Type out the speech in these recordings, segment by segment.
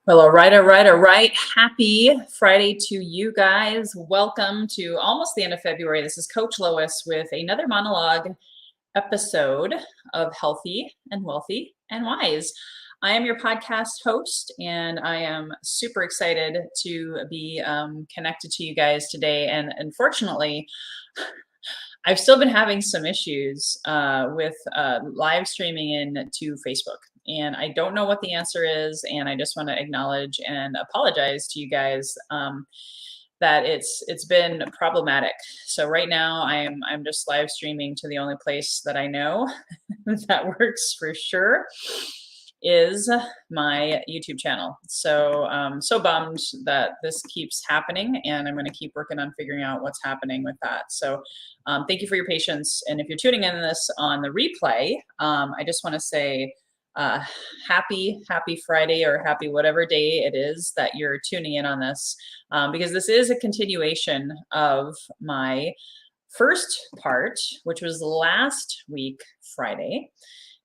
Well, all right. Happy Friday to you guys. Welcome to almost the end of February. This is Coach Lois with another monologue episode of Healthy and Wealthy and Wise. I am your podcast host, and I am super excited to be connected to you guys today. And unfortunately, I've still been having some issues with live streaming into Facebook, and I don't know what the answer is. And I just want to acknowledge and apologize to you guys that it's been problematic. So right now I'm just live streaming to the only place that I know that works for sure is my YouTube channel. So so bummed that this keeps happening, and I'm going to keep working on figuring out what's happening with that. So thank you for your patience. And if you're tuning in this on the replay, I just want to say uh, happy Friday, or happy whatever day it is that you're tuning in on this, because this is a continuation of my first part, which was last week Friday.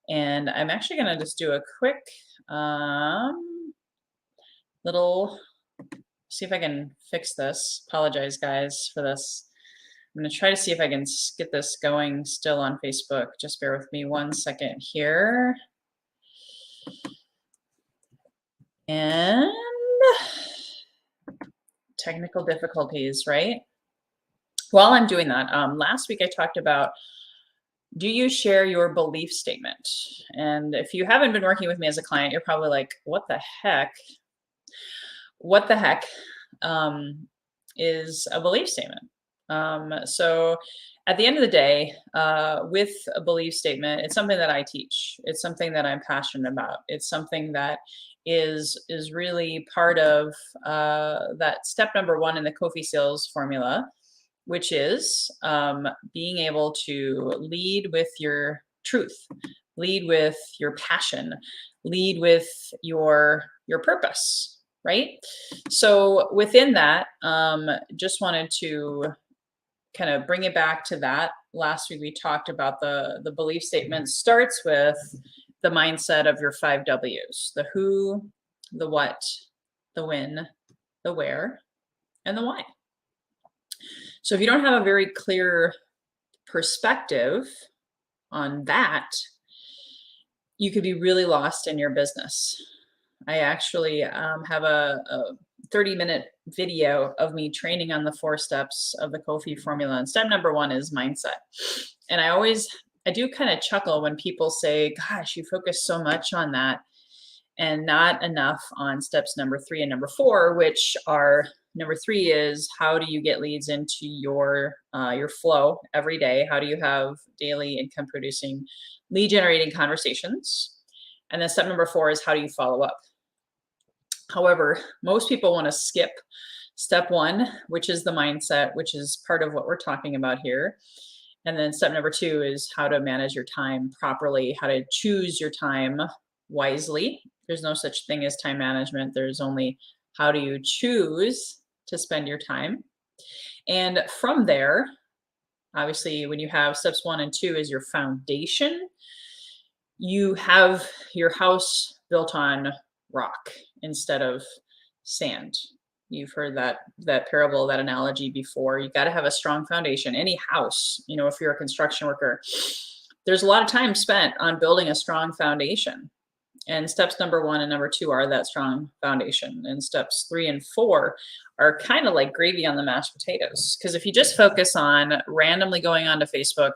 And I'm actually going to just do a quick little, see if I can fix this. Apologize, guys, for this. I'm going to try to see if I can get this going still on Facebook. Just bear with me 1 second here. And technical difficulties, right? While I'm doing that, last week I talked about, do you share your belief statement? And if you haven't been working with me as a client, you're probably like, what the heck? What the heck is a belief statement? So at the end of the day, with a belief statement, it's something that I teach. It's something that I'm passionate about. It's something that is really part of that step number one in the Kofi sales formula, which is being able to lead with your truth, lead with your passion, lead with your purpose, right? So within that, just wanted to kind of bring it back to that. Last week we talked about the belief statement starts with the mindset of your 5 W's: the who, the what, the when, the where, and the why. So if you don't have a very clear perspective on that, you could be really lost in your business. I actually have a 30-minute video of me training on the 4 steps of the Kofi formula. And step number one is mindset. And I do kind of chuckle when people say, gosh, you focus so much on that and not enough on steps number 3 and number 4, which are, number 3 is, how do you get leads into your flow every day? How do you have daily income producing, lead generating conversations? And then step number 4 is, how do you follow up? However, most people want to skip step 1, which is the mindset, which is part of what we're talking about here. And then step number 2 is how to manage your time properly, how to choose your time wisely. There's no such thing as time management. There's only how do you choose to spend your time. And from there, obviously, when you have steps 1 and 2 as your foundation, you have your house built on rock instead of sand. You've heard that parable, that analogy before. You got to have a strong foundation. Any house, if you're a construction worker, there's a lot of time spent on building a strong foundation. And steps number 1 and number 2 are that strong foundation. And steps 3 and 4 are kind of like gravy on the mashed potatoes. Because if you just focus on randomly going onto Facebook,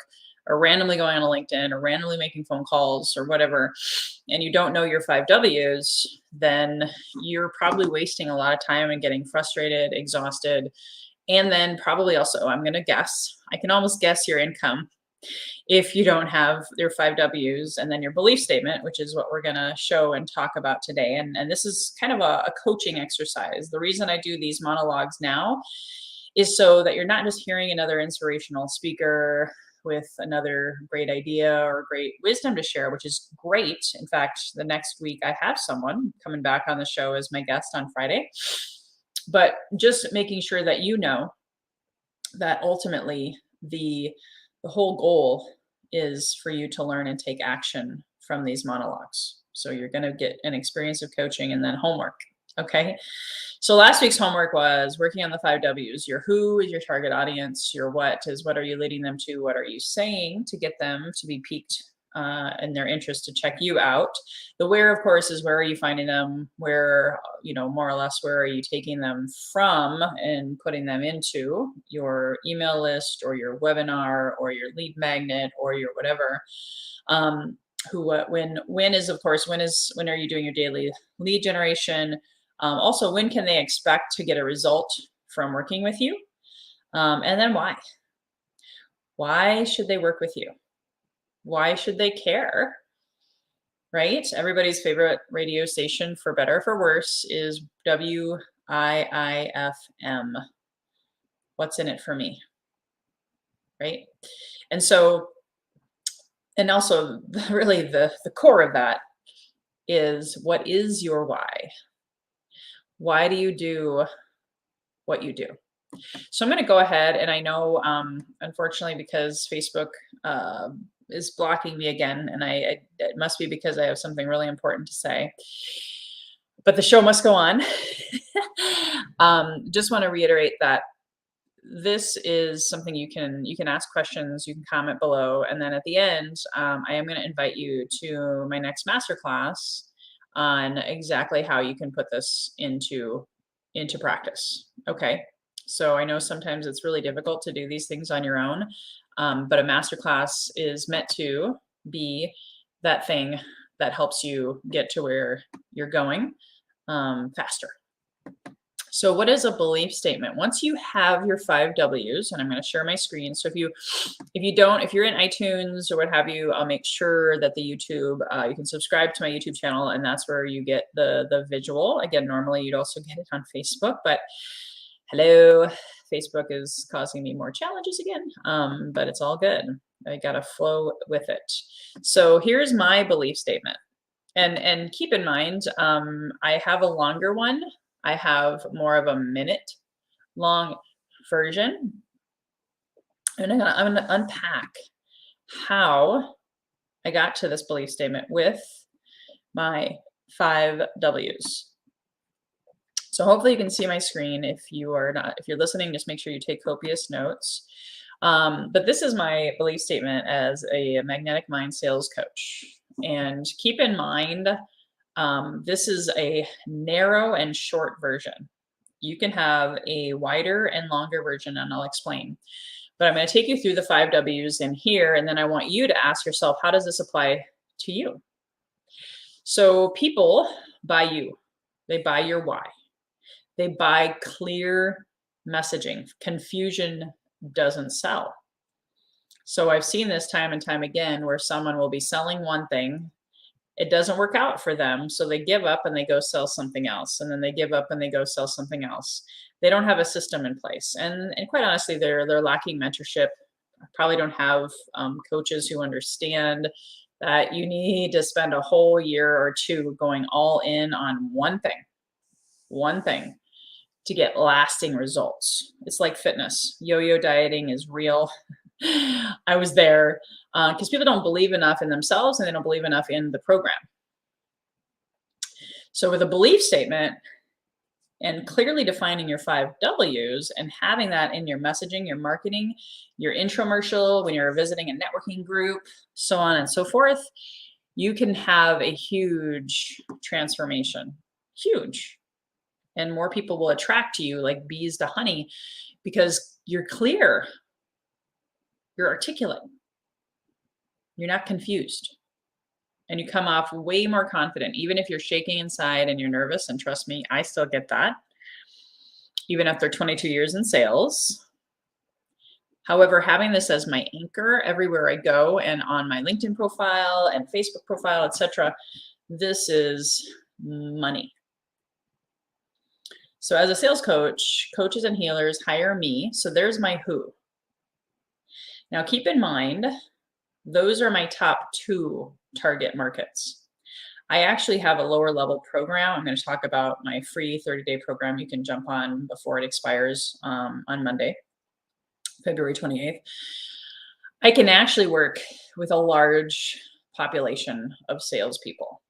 or randomly going on a LinkedIn, or randomly making phone calls or whatever, and you don't know your 5 W's, then you're probably wasting a lot of time and getting frustrated, exhausted. And then probably also, I'm going to guess, I can almost guess your income if you don't have your 5 W's and then your belief statement, which is what we're going to show and talk about today. And this is kind of a coaching exercise. The reason I do these monologues now is so that you're not just hearing another inspirational speaker with another great idea or great wisdom to share, which is great. In fact, the next week I have someone coming back on the show as my guest on Friday. But just making sure that you know that ultimately the whole goal is for you to learn and take action from these monologues. So you're going to get an experience of coaching and then homework. Okay. So last week's homework was working on the 5 W's. Your who is your target audience. Your what is what are you leading them to? What are you saying to get them to be piqued in their interest to check you out? The where, of course, is where are you finding them? Where, more or less, where are you taking them from and putting them into your email list or your webinar or your lead magnet or your whatever. Who, what, when is, of course, when are you doing your daily lead generation? Also, when can they expect to get a result from working with you? And then why? Why should they work with you? Why should they care? Right? Everybody's favorite radio station, for better or for worse, is WIIFM. What's in it for me? Right? And so, and also, really, the core of that is, what is your why? Why do you do what you do? So I'm going to go ahead, and I know, unfortunately, because Facebook is blocking me again, and it must be because I have something really important to say. But the show must go on. Just want to reiterate that this is something you can ask questions, you can comment below, and then at the end, I am going to invite you to my next masterclass on exactly how you can put this into practice. Okay. So I know sometimes it's really difficult to do these things on your own, but a masterclass is meant to be that thing that helps you get to where you're going faster. So what is a belief statement? Once you have your 5 W's, and I'm going to share my screen. So if you're in iTunes or what have you, I'll make sure that the YouTube, you can subscribe to my YouTube channel, and that's where you get the visual. Again, normally you'd also get it on Facebook, but hello, Facebook is causing me more challenges again, but it's all good. I got to flow with it. So here's my belief statement. And keep in mind, I have a longer one. I have more of a minute long version. And I'm gonna unpack how I got to this belief statement with my 5 W's. So hopefully you can see my screen. If you're listening, just make sure you take copious notes. But this is my belief statement as a magnetic mind sales coach. And keep in mind, this is a narrow and short version. You can have a wider and longer version, and I'll explain. But I'm going to take you through the 5 W's in here, and then I want you to ask yourself, how does this apply to you? So people buy you. They buy your why. They buy clear messaging. Confusion doesn't sell. So I've seen this time and time again where someone will be selling one thing, it doesn't work out for them, so they give up and they go sell something else, and then they give up and they go sell something else. They don't have a system in place, and quite honestly, they're lacking mentorship. Probably don't have coaches who understand that you need to spend a whole year or two going all in on one thing to get lasting results. It's like fitness. Yo-yo dieting is real. I was there because people don't believe enough in themselves, and they don't believe enough in the program. So with a belief statement and clearly defining your 5 W's and having that in your messaging, your marketing, your infomercial, when you're visiting a networking group, so on and so forth, you can have a huge transformation. Huge. And more people will attract to you like bees to honey because you're clear. You're articulate. You're not confused. And you come off way more confident, even if you're shaking inside and you're nervous. And trust me, I still get that, even after 22 years in sales. However, having this as my anchor everywhere I go and on my LinkedIn profile and Facebook profile, etc., this is money. So as a sales coach, coaches and healers hire me. So there's my who. Now keep in mind, those are my top 2 target markets. I actually have a lower level program. I'm going to talk about my free 30-day program you can jump on before it expires on Monday, February 28th. I can actually work with a large population of salespeople.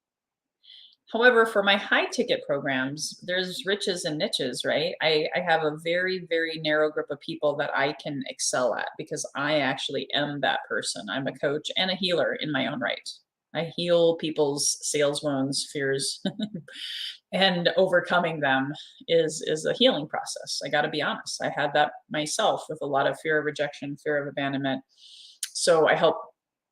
However, for my high ticket programs, there's riches and niches, right? I have a very, very narrow group of people that I can excel at because I actually am that person. I'm a coach and a healer in my own right. I heal people's sales wounds, fears, and overcoming them is a healing process. I got to be honest. I had that myself with a lot of fear of rejection, fear of abandonment. So I help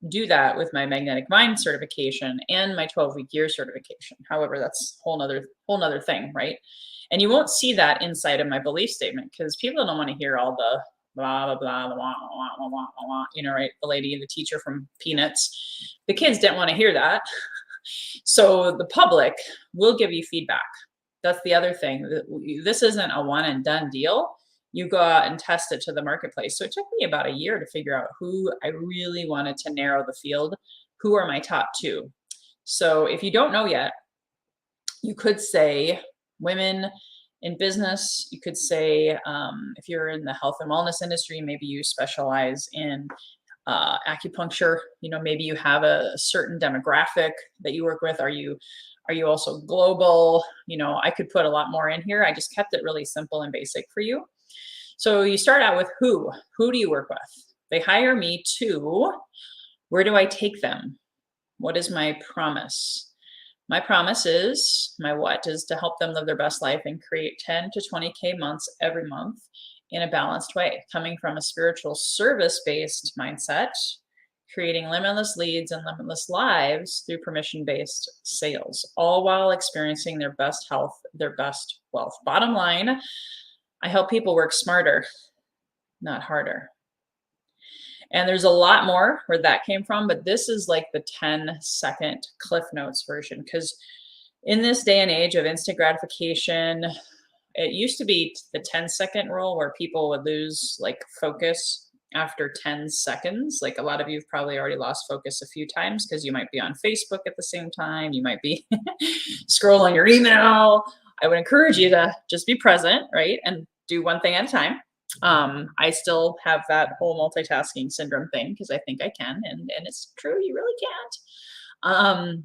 do that with my magnetic mind certification and my 12-week year certification. However, that's whole nother thing, right? And you won't see that inside of my belief statement because people don't want to hear all the blah blah blah blah blah blah blah blah blah, right? The lady, the teacher from Peanuts. The kids didn't want to hear that. So the public will give you feedback. That's the other thing. This isn't a one and done deal. You go out and test it to the marketplace. So it took me about a year to figure out who I really wanted to narrow the field. Who are my top two? So if you don't know yet, you could say women in business. You could say if you're in the health and wellness industry, maybe you specialize in acupuncture. Maybe you have a certain demographic that you work with. Are you also global? I could put a lot more in here. I just kept it really simple and basic for you. So you start out with who do you work with? They hire me to, where do I take them? What is my promise? My promise is, my what is to help them live their best life and create 10 to 20K months every month in a balanced way, coming from a spiritual service-based mindset, creating limitless leads and limitless lives through permission-based sales, all while experiencing their best health, their best wealth. Bottom line, I help people work smarter, not harder. And there's a lot more where that came from, but this is like the 10-second Cliff Notes version. Because in this day and age of instant gratification, it used to be the 10-second rule where people would lose like focus after 10 seconds. Like a lot of you have probably already lost focus a few times because you might be on Facebook at the same time. You might be scrolling your email. I would encourage you to just be present, right? And do one thing at a time. I still have that whole multitasking syndrome thing because I think I can, and it's true, you really can't.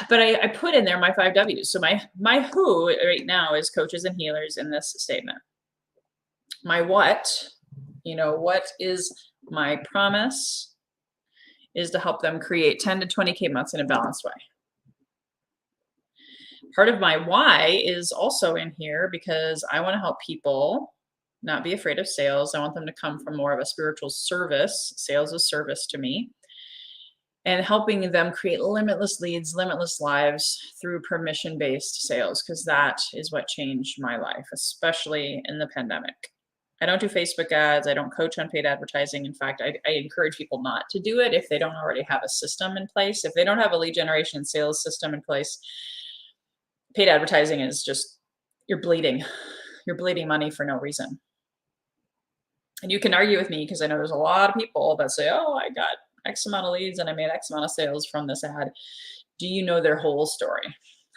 But I put in there my 5 W's. So my who right now is coaches and healers in this statement. My what is my promise is to help them create 10 to 20K months in a balanced way. Part of my why is also in here because I want to help people not be afraid of sales. I want them to come from more of a spiritual service. Sales is service to me. And helping them create limitless leads, limitless lives through permission-based sales, because that is what changed my life, especially in the pandemic. I don't do Facebook ads. I don't coach on paid advertising. In fact, I encourage people not to do it if they don't already have a system in place. If they don't have a lead generation sales system in place, paid advertising is just, you're bleeding money for no reason. And you can argue with me because I know there's a lot of people that say, oh, I got X amount of leads and I made X amount of sales from this ad. Do you know their whole story?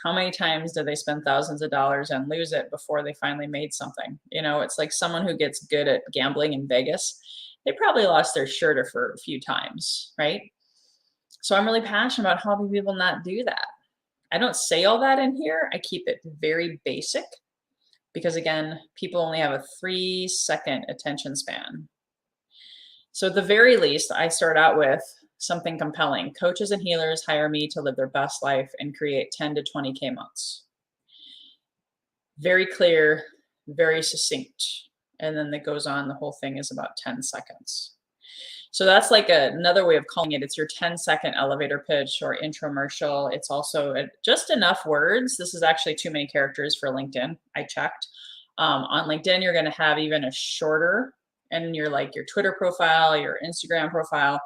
How many times did they spend thousands of dollars and lose it before they finally made something? It's like someone who gets good at gambling in Vegas. They probably lost their shirt for a few times, right? So I'm really passionate about helping people not do that. I don't say all that in here. I keep it very basic because, again, people only have a 3-second attention span. So at the very least, I start out with something compelling. Coaches and healers hire me to live their best life and create 10 to 20K months. Very clear, very succinct. And then it goes on, the whole thing is about 10 seconds. So that's like another way of calling it. It's your 10-second elevator pitch or infomercial. It's also just enough words. This is actually too many characters for LinkedIn. I checked. On LinkedIn, you're going to have even a shorter, and your Twitter profile, your Instagram profile,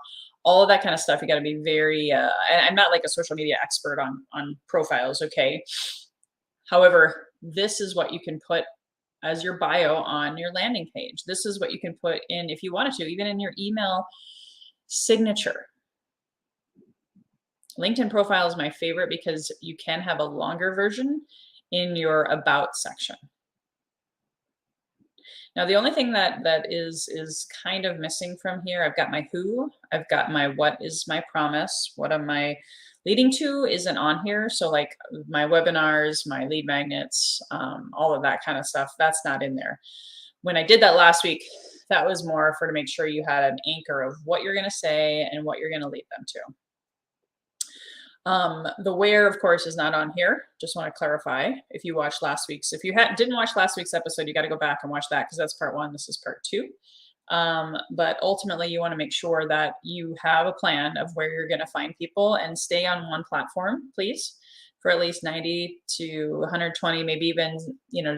all of that kind of stuff. You got to be very, I'm not like a social media expert on profiles. Okay. However, this is what you can put as your bio on your landing page. This is what you can put in, if you wanted to, even in your email signature. LinkedIn profile is my favorite because you can have a longer version in your about section. Now, the only thing that is kind of missing from here, I've got my who, I've got my what is my promise, what am my Leading to isn't on here. So like my webinars, my lead magnets, all of that kind of stuff, that's not in there. When I did that last week, that was more for to make sure you had an anchor of what you're going to say and what you're going to lead them to. The where, of course, is not on here. Just want to clarify. If you watched last week's, if you didn't watch last week's episode, you got to go back and watch that because that's part 1. This is part 2. But ultimately, you want to make sure that you have a plan of where you're going to find people and stay on one platform, please, for at least 90 to 120, maybe even,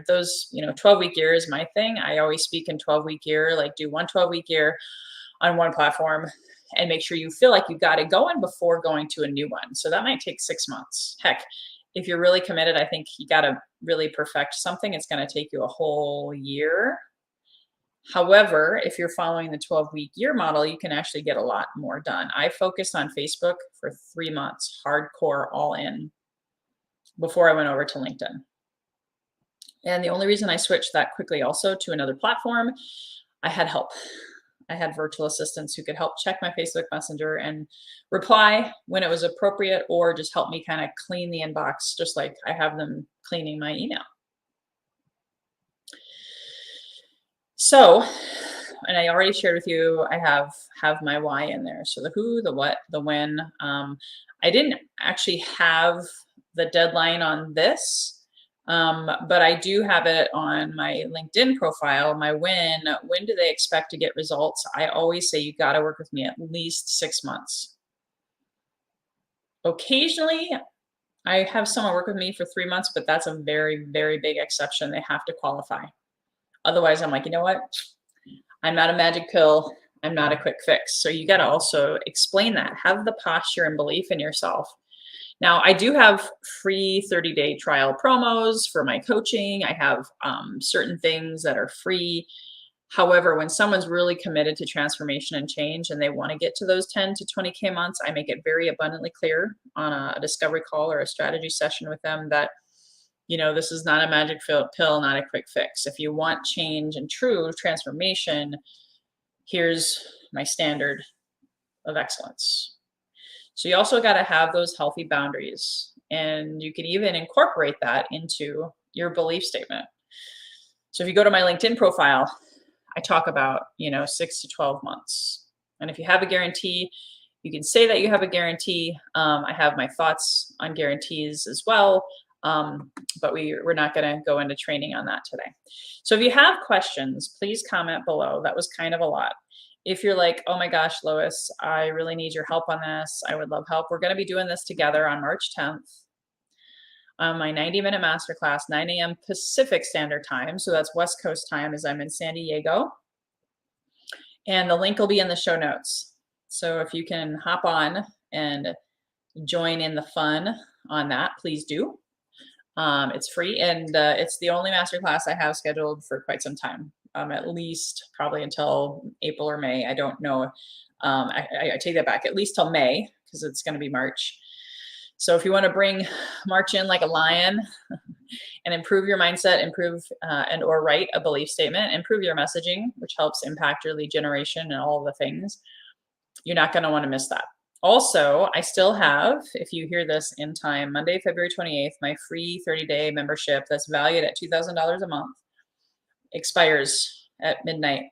those, 12-week year is my thing. I always speak in 12-week year, like do one 12-week year on one platform and make sure you feel like you got it going before going to a new one. So that might take 6 months. Heck, if you're really committed, I think you got to really perfect something. It's going to take you a whole year. However, if you're following the 12-week year model, you can actually get a lot more done. I focused on Facebook for 3 months, hardcore, all in, before I went over to LinkedIn. And the only reason I switched that quickly also to another platform, I had help. I had virtual assistants who could help check my Facebook Messenger and reply when it was appropriate, or just help me kind of clean the inbox, just like I have them cleaning my email. So, and I already shared with you, I have my why in there. So the who, the what, the when. I didn't actually have the deadline on this, but I do have it on my LinkedIn profile. My when do they expect to get results? I always say you got to work with me at least 6 months. Occasionally, I have someone work with me for 3 months, but that's a very, very big exception. They have to qualify. Otherwise, I'm like, you know what? I'm not a magic pill. I'm not a quick fix. So you got to also explain that. Have the posture and belief in yourself. Now, I do have free 30-day trial promos for my coaching. I have certain things that are free. However, when someone's really committed to transformation and change and they want to get to those 10 to 20K months, I make it very abundantly clear on a discovery call or a strategy session with them that, this is not a magic pill, not a quick fix. If you want change and true transformation, here's my standard of excellence. So you also got to have those healthy boundaries, and you can even incorporate that into your belief statement. So if you go to my LinkedIn profile, I talk about, 6 to 12 months. And if you have a guarantee, you can say that you have a guarantee. I have my thoughts on guarantees as well. But we're not going to go into training on that today. So if you have questions, please comment below. That was kind of a lot. If you're like, oh my gosh, Lois, I really need your help on this. I would love help. We're going to be doing this together on March 10th. My 90-minute masterclass, 9 a.m. Pacific Standard Time. So that's West Coast time as I'm in San Diego. And the link will be in the show notes. So if you can hop on and join in the fun on that, please do. It's free, and it's the only masterclass I have scheduled for quite some time, at least probably until April or May. I don't know. I take that back, at least till May, because it's going to be March. So if you want to march in like a lion and improve your mindset, improve and or write a belief statement, improve your messaging, which helps impact your lead generation and all of the things, you're not going to want to miss that. Also, I still have, if you hear this in time, Monday, February 28th, my free 30-day membership that's valued at $2,000 a month expires at midnight,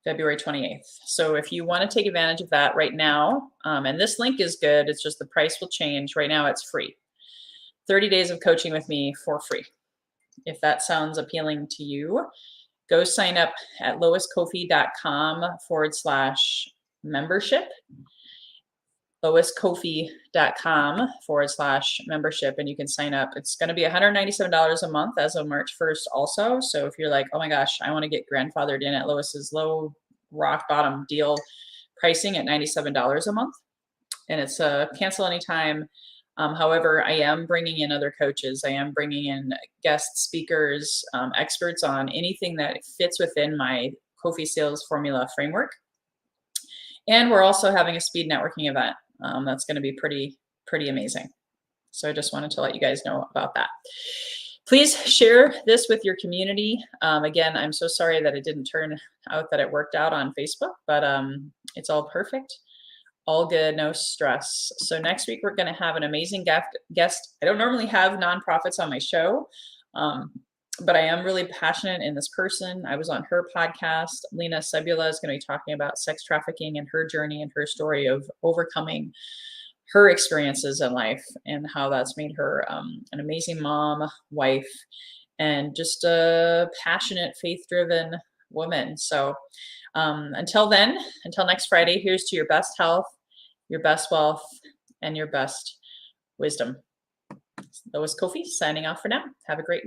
February 28th. So if you want to take advantage of that right now, and this link is good, it's just the price will change. Right now, it's free. 30 days of coaching with me for free. If that sounds appealing to you, go sign up at loiscoffey.com/membership. loiscoffey.com/membership, and you can sign up. It's going to be $197 a month as of March 1st also. So if you're like, oh my gosh, I want to get grandfathered in at Lois's low rock bottom deal pricing at $97 a month, and it's cancel anytime. However, I am bringing in other coaches. I am bringing in guest speakers, experts on anything that fits within my Coffey Sales Formula framework. And we're also having a speed networking event. That's going to be pretty amazing. So I just wanted to let you guys know about that. Please share this with your community. Again, I'm so sorry that it didn't turn out that it worked out on Facebook, but it's all perfect. All good, no stress. So next week we're going to have an amazing guest. I don't normally have nonprofits on my show, um, but I am really passionate in this person. I was on her podcast. Lena Sebula is going to be talking about sex trafficking and her journey and her story of overcoming her experiences in life and how that's made her an amazing mom, wife, and just a passionate, faith-driven woman. So until then, until next Friday, here's to your best health, your best wealth, and your best wisdom. That was Kofi signing off for now. Have a great week.